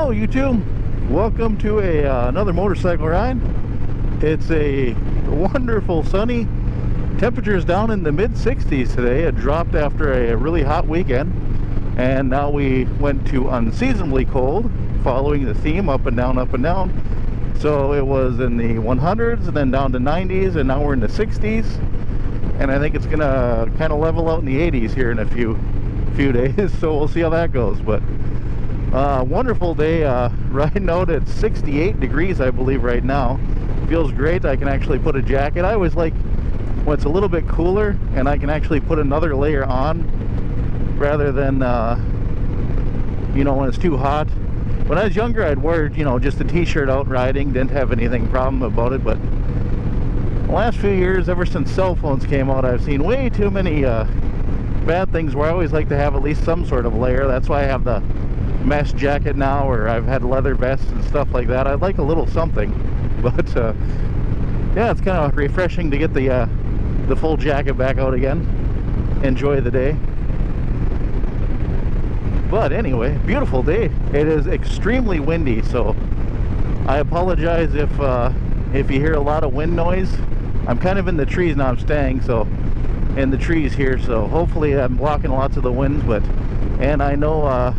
Hello YouTube, welcome to another motorcycle ride. It's a wonderful sunny, temperatures down in the mid 60s today. It dropped after a really hot weekend, and now we went to unseasonably cold, following the theme up and down, up and down. So it was in the 100s and then down to 90s, and now we're in the 60s, and I think it's gonna kind of level out in the 80s here in a few days. So we'll see how that goes. But wonderful day, riding out at 68 degrees I believe right now. Feels great. I can actually put a jacket. I always like when it's a little bit cooler and I can actually put another layer on rather than you know, when it's too hot. When I was younger, I'd wear, you know, just a t-shirt out riding, didn't have anything problem about it. But the last few years, ever since cell phones came out, I've seen way too many bad things where I always like to have at least some sort of layer. That's why I have the mesh jacket now, or I've had leather vests and stuff like that. I'd like a little something, but yeah, it's kind of refreshing to get the full jacket back out again. Enjoy the day. But anyway, beautiful day. It is extremely windy, so I apologize if you hear a lot of wind noise. I'm kind of in the trees now. I'm staying in the trees here, so hopefully I'm blocking lots of the winds. And I know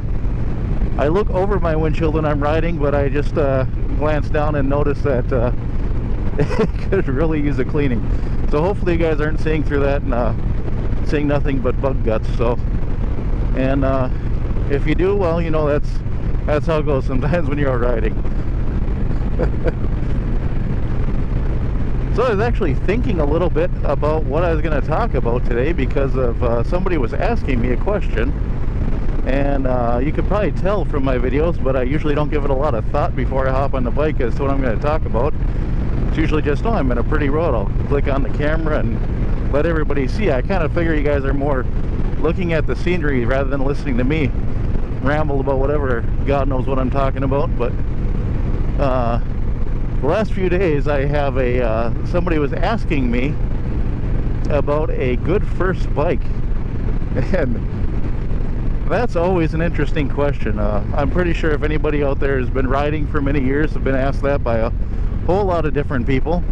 I look over my windshield when I'm riding, but I just glanced down and noticed that it could really use a cleaning. So hopefully you guys aren't seeing through that and seeing nothing but bug guts. So, and if you do, well, you know, that's how it goes sometimes when you're out riding. So I was actually thinking a little bit about what I was going to talk about today, because of somebody was asking me a question. And you could probably tell from my videos, but I usually don't give it a lot of thought before I hop on the bike as to what I'm going to talk about. It's usually just, oh, I'm in a pretty road, I'll click on the camera and let everybody see. I kind of figure you guys are more looking at the scenery rather than listening to me ramble about whatever God knows what I'm talking about. But the last few days I have somebody was asking me about a good first bike, and that's always an interesting question. I'm pretty sure if anybody out there has been riding for many years, have been asked that by a whole lot of different people,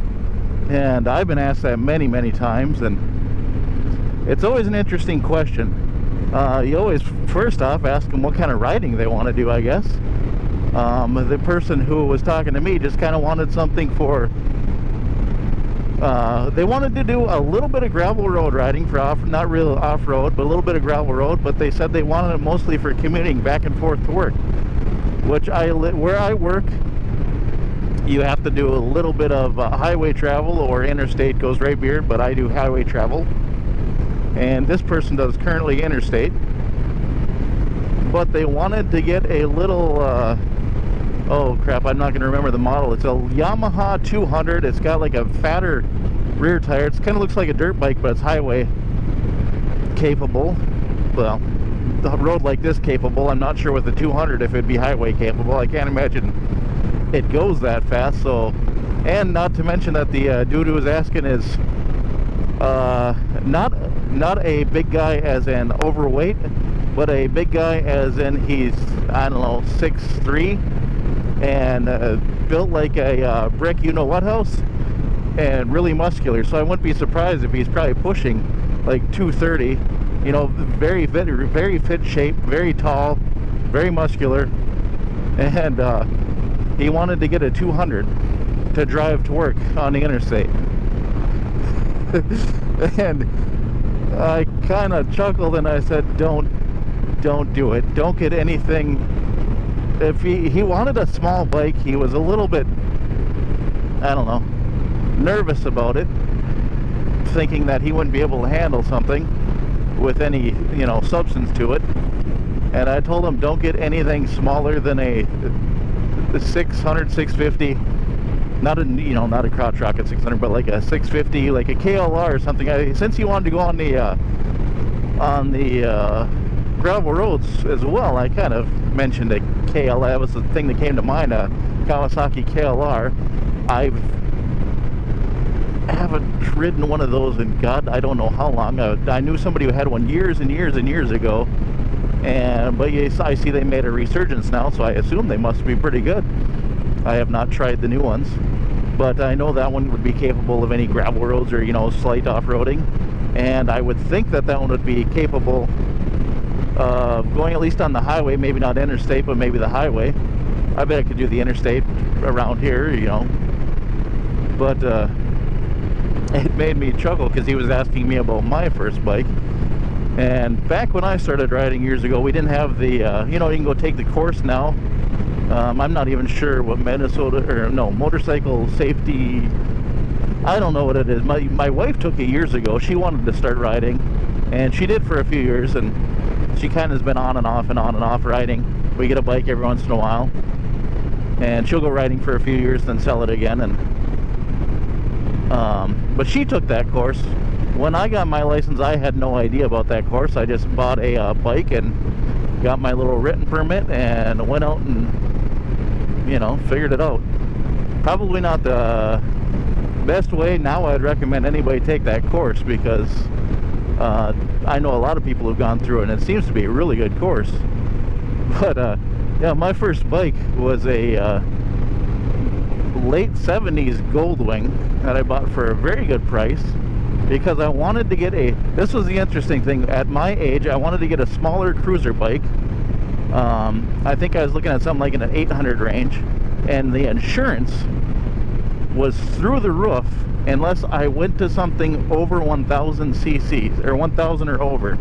and I've been asked that many times, and it's always an interesting question. You always first off ask them what kind of riding they want to do, I guess. The person who was talking to me just kind of wanted something for they wanted to do a little bit of gravel road riding for not real off-road, but a little bit of gravel road. But they said they wanted it mostly for commuting back and forth to work, which where I work, you have to do a little bit of highway travel, or interstate goes right here, but I do highway travel, and this person does currently interstate. But they wanted to get a little oh crap, I'm not going to remember the model. It's a Yamaha 200. It's got like a fatter rear tire. It kind of looks like a dirt bike, but it's highway capable. Well, the road like this capable. I'm not sure with the 200 if it'd be highway capable. I can't imagine it goes that fast. So, and not to mention that the dude who was asking is not a big guy as in overweight, but a big guy as in he's, I don't know, 6'3", and built like a brick you-know-what house, and really muscular. So I wouldn't be surprised if he's probably pushing like 230. You know, very fit shape, very tall, very muscular, and he wanted to get a 200 to drive to work on the interstate. And I kind of chuckled and I said, don't do it. Don't get anything. If he wanted a small bike, he was a little bit, I don't know, nervous about it, thinking that he wouldn't be able to handle something with any, you know, substance to it. And I told him, don't get anything smaller than a 600, 650, not a, you know, not a crotch rocket 600, but like a 650, like a KLR or something. Since he wanted to go on the gravel roads as well, I kind of mentioned a KLR. That was the thing that came to mind, a Kawasaki KLR. I haven't ridden one of those in God, I don't know how long. I knew somebody who had one years and years and years ago, But yes, I see they made a resurgence now, so I assume they must be pretty good. I have not tried the new ones, but I know that one would be capable of any gravel roads or, you know, slight off-roading. And I would think that that one would be capable of going at least on the highway, maybe not interstate, but maybe the highway. I bet I could do the interstate around here, you know. But it made me chuckle because he was asking me about my first bike. And back when I started riding years ago, we didn't have the, you know, you can go take the course now. I'm not even sure what motorcycle safety, I don't know what it is. My wife took it years ago. She wanted to start riding, and she did for a few years, and she kind of has been on and off riding. We get a bike every once in a while, and she'll go riding for a few years, then sell it again. And but she took that course. When I got my license, I had no idea about that course. I just bought a bike and got my little written permit and went out and, you know, figured it out. Probably not the best way. Now I'd recommend anybody take that course, because I know a lot of people who've gone through it, and it seems to be a really good course. But yeah, my first bike was a late 70s Goldwing that I bought for a very good price, because I wanted to get this was the interesting thing, at my age I wanted to get a smaller cruiser bike. I think I was looking at something like in an 800 range, and the insurance was through the roof unless I went to something over 1000 cc's or 1000 or over,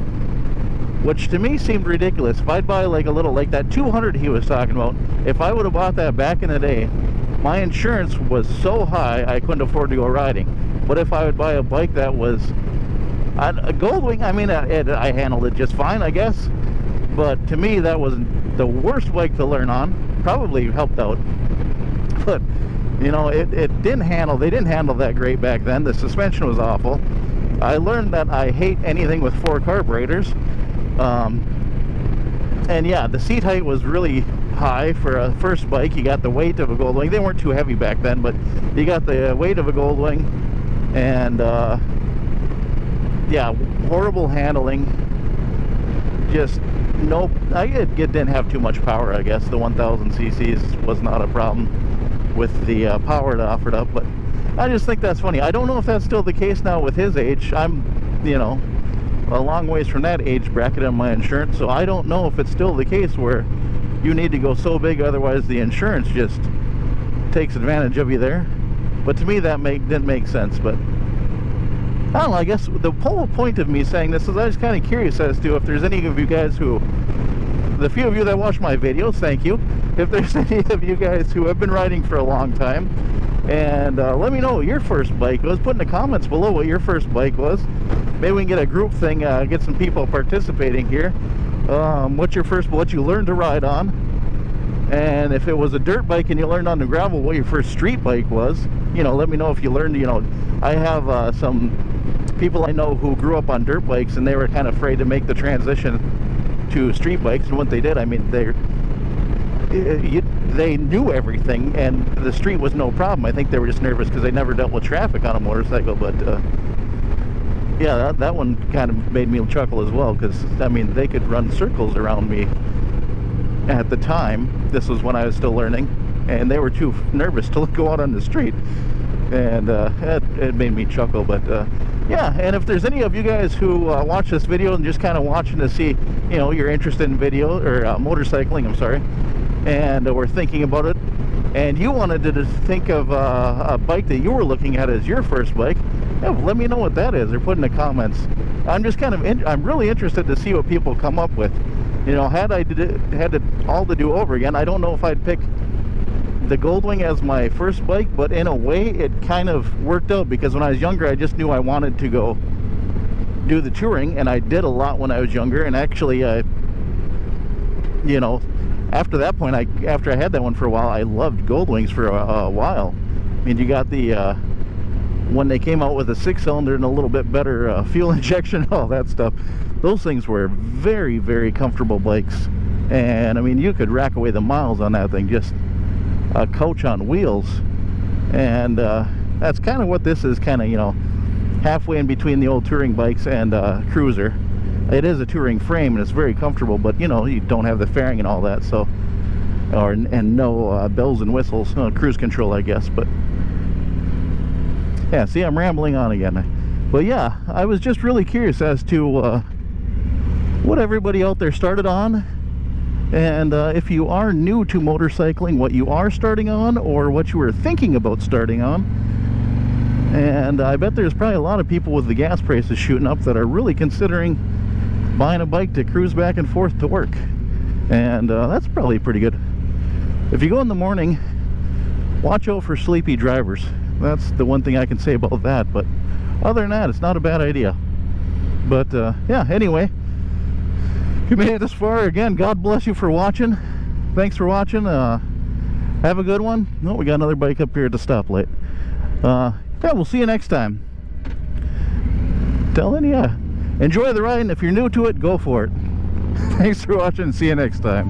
which to me seemed ridiculous. If I'd buy like a little, like that 200 he was talking about, if I would have bought that back in the day, my insurance was so high I couldn't afford to go riding. But if I would buy a bike that was a Goldwing, I mean, I handled it just fine, I guess. But to me, that was the worst bike to learn on. Probably helped out, but you know, it didn't handle. They didn't handle that great back then. The suspension was awful. I learned that I hate anything with 4 carburetors. And yeah, the seat height was really high for a first bike. You got the weight of a Goldwing. They weren't too heavy back then, but you got the weight of a Goldwing. And yeah, horrible handling. Just nope. It didn't have too much power, I guess. The 1000 cc's was not a problem with the power it offered up. But I just think that's funny. I don't know if that's still the case now with his age. I'm, you know, a long ways from that age bracket on my insurance, so I don't know if it's still the case where you need to go so big, otherwise the insurance just takes advantage of you there. But to me, that didn't make sense. But I don't know, I guess the whole point of me saying this is I was kind of curious as to if there's any of you guys who, the few of you that watch my videos, thank you, if there's any of you guys who have been riding for a long time, and let me know what your first bike was. Put in the comments below what your first bike was. Maybe we can get a group thing, get some people participating here. What you learned to ride on, and if it was a dirt bike and you learned on the gravel, what your first street bike was. You know, let me know if you learned. You know, I have some people I know who grew up on dirt bikes, and they were kind of afraid to make the transition to street bikes. And what they did, I mean, they knew everything, and the street was no problem. I think they were just nervous because they never dealt with traffic on a motorcycle. But yeah, that one kind of made me chuckle as well, because I mean, they could run circles around me at the time. This was when I was still learning, and they were too nervous to go out on the street, and it made me chuckle. But yeah, and if there's any of you guys who watch this video and just kind of watching to see, you know, you're interested in video or motorcycling, I'm sorry, and we're thinking about it, and you wanted to think of a bike that you were looking at as your first bike, yeah, let me know what that is, or put in the comments. I'm just kind of I'm really interested to see what people come up with. You know, had I had it all to do over again, I don't know if I'd pick the Goldwing as my first bike, but in a way it kind of worked out, because when I was younger I just knew I wanted to go do the touring, and I did a lot when I was younger. And actually you know, after that point, after I had that one for a while, I loved Goldwings for a while. I mean, you got the when they came out with a 6-cylinder and a little bit better fuel injection, all that stuff, those things were very, very comfortable bikes. And I mean, you could rack away the miles on that thing, just a coach on wheels. And that's kind of what this is, kind of, you know, halfway in between the old touring bikes and cruiser. It is a touring frame and it's very comfortable, but you know, you don't have the fairing and all that, so, and no bells and whistles, cruise control, I guess. But yeah, see, I'm rambling on again. But yeah, I was just really curious as to what everybody out there started on, and if you are new to motorcycling, what you are starting on or what you were thinking about starting on. And I bet there's probably a lot of people with the gas prices shooting up that are really considering buying a bike to cruise back and forth to work. And that's probably pretty good. If you go in the morning, watch out for sleepy drivers. That's the one thing I can say about that. But other than that, it's not a bad idea. But yeah, anyway, if you made it this far, again, God bless you for watching. Thanks for watching. Have a good one. Oh, we got another bike up here at the stoplight. Yeah, we'll see you next time. Telling you, enjoy the ride, and if you're new to it, go for it. Thanks for watching, and see you next time.